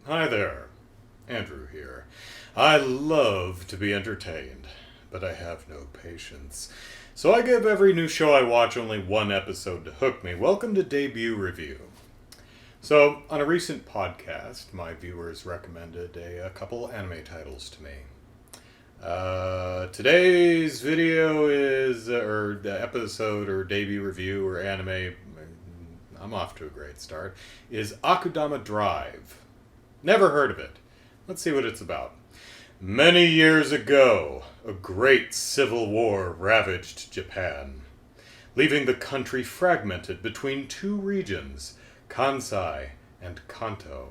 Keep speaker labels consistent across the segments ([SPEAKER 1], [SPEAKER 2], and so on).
[SPEAKER 1] Hi there, Andrew here. I love to be entertained, but I have no patience. So I give every new show I watch only one episode to hook me. Welcome to Debut Review. So, on a recent podcast, my viewers recommended a couple anime titles to me. Today's video is, or the episode, or debut review, or anime, I'm off to a great start, is Akudama Drive. Never heard of it. Let's see what it's about. Many years ago, a great civil war ravaged Japan, leaving the country fragmented between two regions, Kansai and Kanto.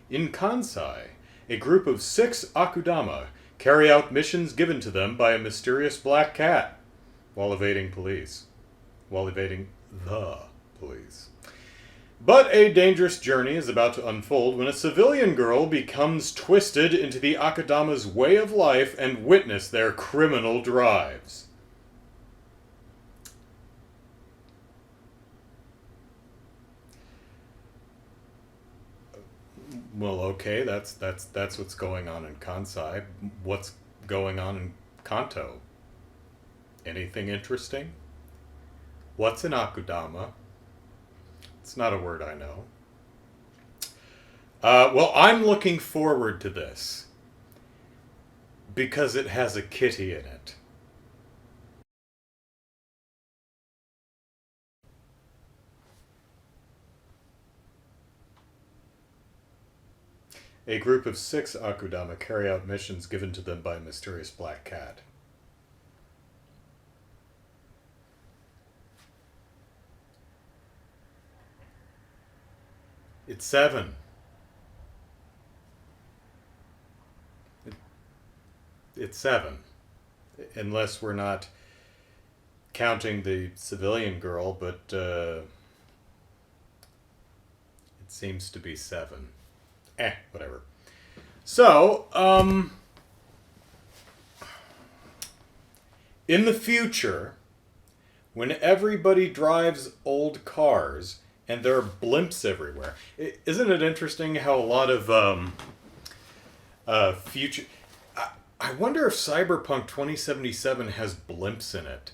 [SPEAKER 1] In Kansai, a group of 6 Akudama carry out missions given to them by a mysterious black cat while evading the police. But a dangerous journey is about to unfold when a civilian girl becomes twisted into the Akudama's way of life and witness their criminal drives. Well, okay, that's what's going on in Kansai. What's going on in Kanto? Anything interesting? What's an Akudama? It's not a word I know. Well, I'm looking forward to this because it has a kitty in it. A group of 6 Akudama carry out missions given to them by a mysterious black cat. It's 7. It's 7. Unless we're not counting the civilian girl, but it seems to be 7. Whatever. So, in the future, when everybody drives old cars and there are blimps everywhere, isn't it interesting how a lot of future... I wonder if Cyberpunk 2077 has blimps in it.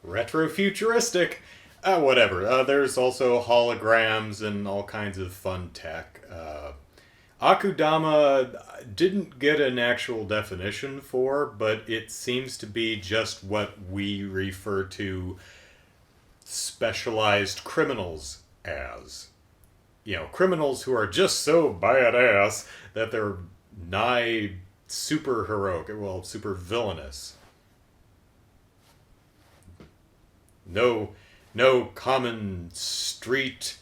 [SPEAKER 1] Retrofuturistic. Whatever. There's also holograms and all kinds of fun tech. Akudama didn't get an actual definition for, but it seems to be just what we refer to specialized criminals as. You know, criminals who are just so badass that they're nigh super heroic, well, super villainous. No common street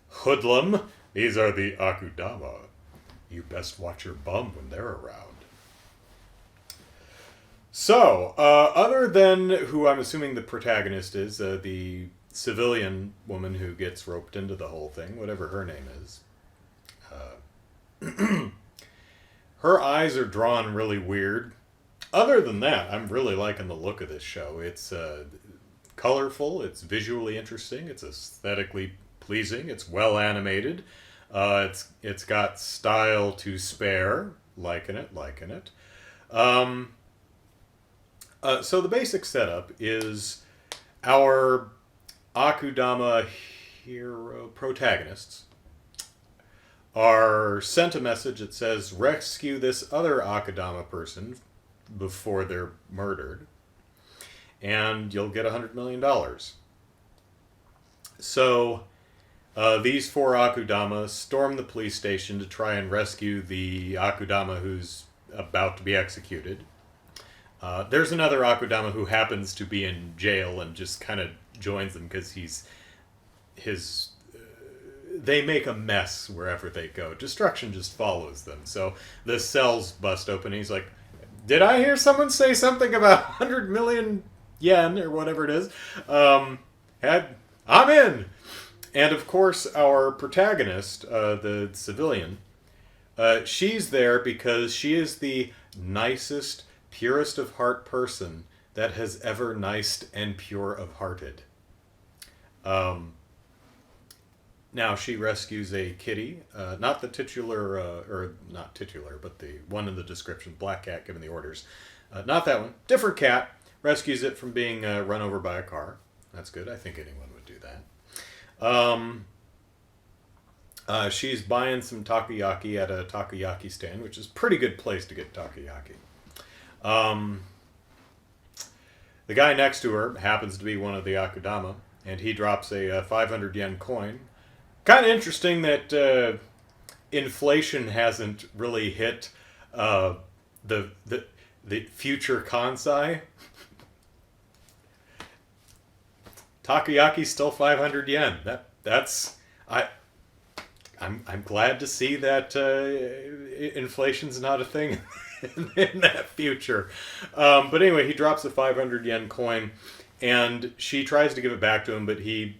[SPEAKER 1] hoodlum. These are the Akudama. You best watch your bum when they're around. So, other than who I'm assuming the protagonist is, the civilian woman who gets roped into the whole thing, whatever her name is, her eyes are drawn really weird. Other than that, I'm really liking the look of this show. It's colorful, it's visually interesting, it's aesthetically pleasing, it's well animated, it's got style to spare, liking it. So the basic setup is our Akudama hero protagonists are sent a message that says rescue this other Akudama person before they're murdered, and you'll get $100 million. So, these 4 Akudama storm the police station to try and rescue the Akudama who's about to be executed. There's another Akudama who happens to be in jail and just kind of joins them because they make a mess wherever they go. Destruction just follows them. So the cells bust open and he's like, did I hear someone say something about 100 million yen or whatever it is? I'm in. And of course, our protagonist, the civilian, she's there because she is the nicest, purest of heart person that has ever niced and pure of hearted. Um, Now she rescues a kitty, not the titular, or not titular, but the one in the description, black cat given the orders. Not that one, different cat. Rescues it from being run over by a car. That's good. I think anyone would do that. She's buying some takoyaki at a takoyaki stand, which is a pretty good place to get takoyaki. The guy next to her happens to be one of the Akudama, and he drops a 500 yen coin. Kind of interesting that inflation hasn't really hit the future Kansai. Takoyaki's still 500 yen. I'm glad to see that inflation's not a thing in that future. But anyway, he drops a 500 yen coin, and she tries to give it back to him, but he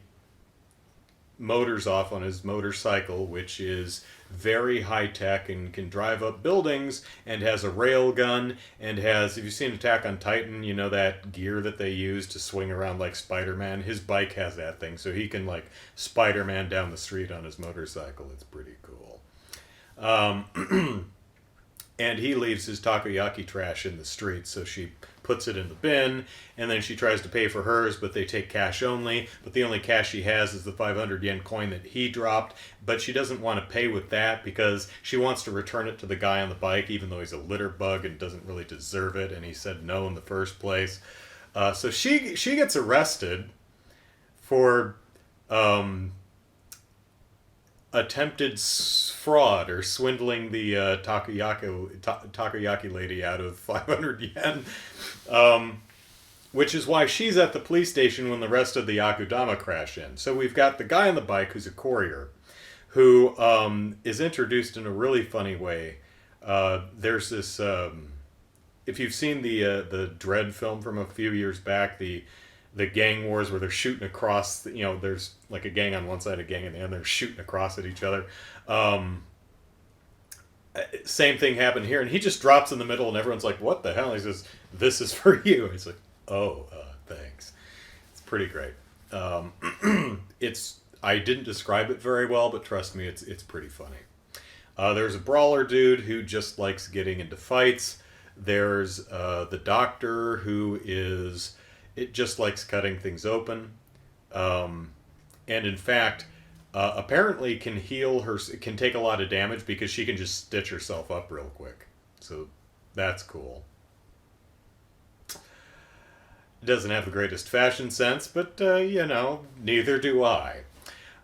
[SPEAKER 1] motors off on his motorcycle, which is very high tech and can drive up buildings, and has a rail gun, and has, if you've seen Attack on Titan, you know that gear that they use to swing around like Spider-Man. His bike has that thing, so he can like Spider-Man down the street on his motorcycle. It's pretty cool. And he leaves his takoyaki trash in the street, so she puts it in the bin, and then she tries to pay for hers, but they take cash only. But the only cash she has is the 500 yen coin that he dropped, but she doesn't want to pay with that because she wants to return it to the guy on the bike, even though he's a litter bug and doesn't really deserve it, and he said no in the first place. So she gets arrested for attempted fraud or swindling the takoyaki lady out of 500 yen, which is why she's at the police station when the rest of the Akudama crash in. So we've got the guy on the bike who's a courier, who is introduced in a really funny way. There's this, if you've seen the Dread film from a few years back, the gang wars where they're shooting across, there's like a gang on one side, a gang on the other, they're shooting across at each other. Same thing happened here, and he just drops in the middle, and everyone's like, what the hell? And he says, this is for you. He's like, oh, thanks. It's pretty great. I didn't describe it very well, but trust me, it's pretty funny. There's a brawler dude who just likes getting into fights. There's the doctor who just likes cutting things open. And in fact, apparently can take a lot of damage because she can just stitch herself up real quick. So that's cool. Doesn't have the greatest fashion sense, but neither do I.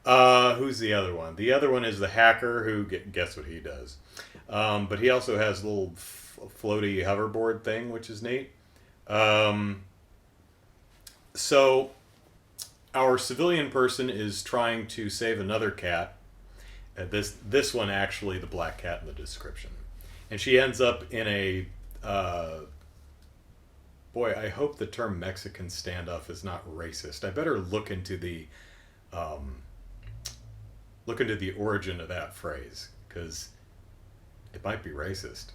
[SPEAKER 1] Who's the other one? The other one is the hacker who, guess what he does. But he also has a little floaty hoverboard thing, which is neat. So our civilian person is trying to save another cat. This one actually, the black cat in the description. And she ends up in a... boy, I hope the term Mexican standoff is not racist. I better look into the origin of that phrase, because it might be racist.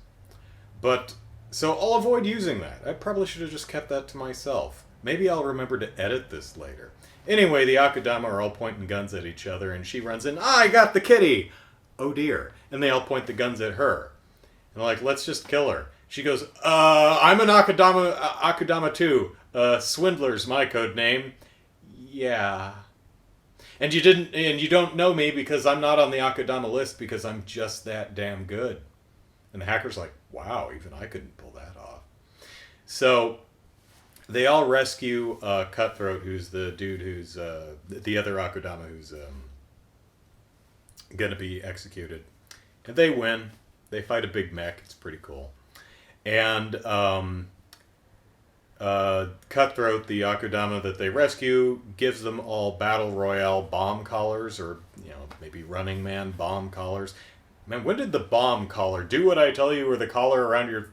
[SPEAKER 1] But, so I'll avoid using that. I probably should have just kept that to myself. Maybe I'll remember to edit this later. Anyway, the Akudama are all pointing guns at each other, and she runs in, I got the kitty! Oh dear. And they all point the guns at her. And they're like, let's just kill her. She goes, I'm an Akudama too. Swindler's my code name. Yeah. And you don't know me because I'm not on the Akudama list because I'm just that damn good. And the hacker's like, wow, even I couldn't pull that off. So they all rescue Cutthroat, who's the dude who's the other Akudama who's going to be executed. And they win. They fight a big mech. It's pretty cool. And Cutthroat, the Akudama that they rescue, gives them all Battle Royale bomb collars, or maybe Running Man bomb collars. Man, when did the bomb collar do what I tell you, where the collar around your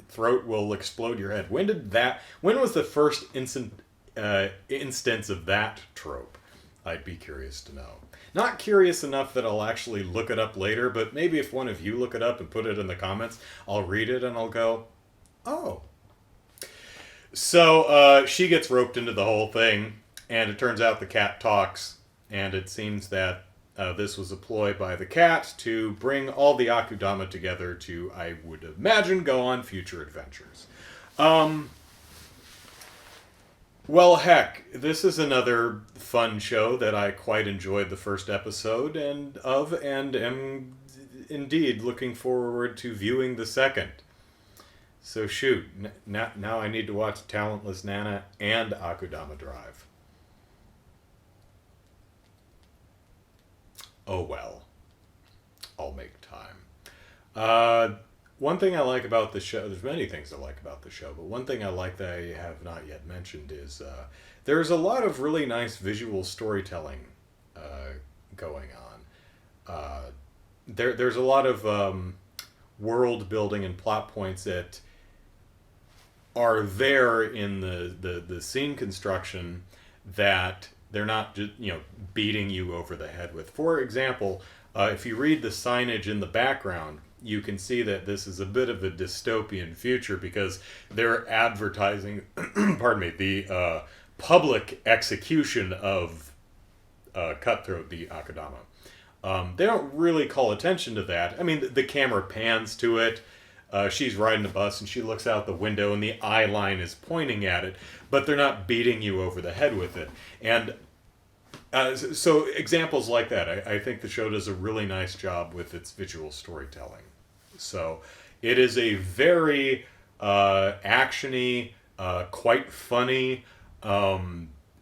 [SPEAKER 1] throat will explode your head? When was the first instance of that trope? I'd be curious to know. Not curious enough that I'll actually look it up later, but maybe if one of you look it up and put it in the comments, I'll read it and I'll go, oh. So she gets roped into the whole thing, and it turns out the cat talks, and it seems that this was a ploy by the cat to bring all the Akudama together to, I would imagine, go on future adventures. Well, heck, this is another fun show that I quite enjoyed the first episode and am indeed looking forward to viewing the second. So shoot, now I need to watch Talentless Nana and Akudama Drive. Oh well, I'll make time. One thing I like about the show, there's many things I like about the show, but one thing I like that I have not yet mentioned is there's a lot of really nice visual storytelling going on. There's a lot of world building and plot points that are there in the scene construction that they're not just, beating you over the head with. For example, if you read the signage in the background, you can see that this is a bit of a dystopian future because they're advertising, pardon me, the public execution of Cutthroat the Akudama. They don't really call attention to that. I mean, the camera pans to it. She's riding the bus and she looks out the window and the eye line is pointing at it, but they're not beating you over the head with it. And so examples like that, I think the show does a really nice job with its visual storytelling. So it is a very actiony, quite funny,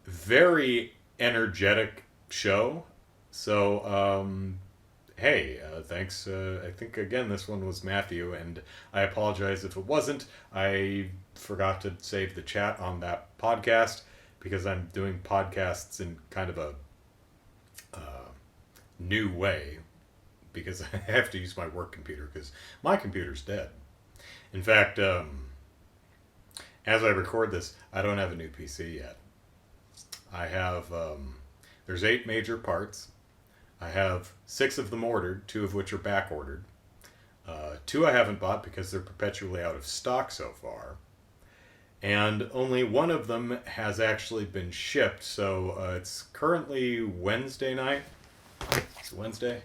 [SPEAKER 1] very energetic show. So hey, thanks. I think, again, this one was Matthew, and I apologize if it wasn't. I forgot to save the chat on that podcast because I'm doing podcasts in kind of a new way because I have to use my work computer because my computer's dead. In fact, as I record this, I don't have a new PC yet. I have, there's 8 major parts. I have 6 of them ordered, 2 of which are back ordered. 2 I haven't bought because they're perpetually out of stock so far. And only 1 of them has actually been shipped, so it's currently Wednesday night. It's Wednesday?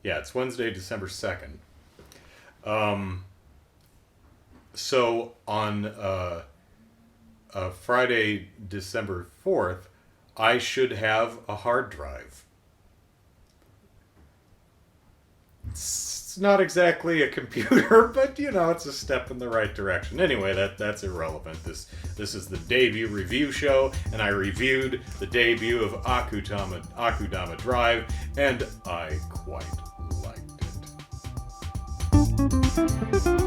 [SPEAKER 1] Yeah, it's Wednesday, December 2nd. So on Friday, December 4th, I should have a hard drive. It's not exactly a computer, but it's a step in the right direction. Anyway, that's irrelevant. This is the debut review show, and I reviewed the debut of Akudama Drive, and I quite liked it.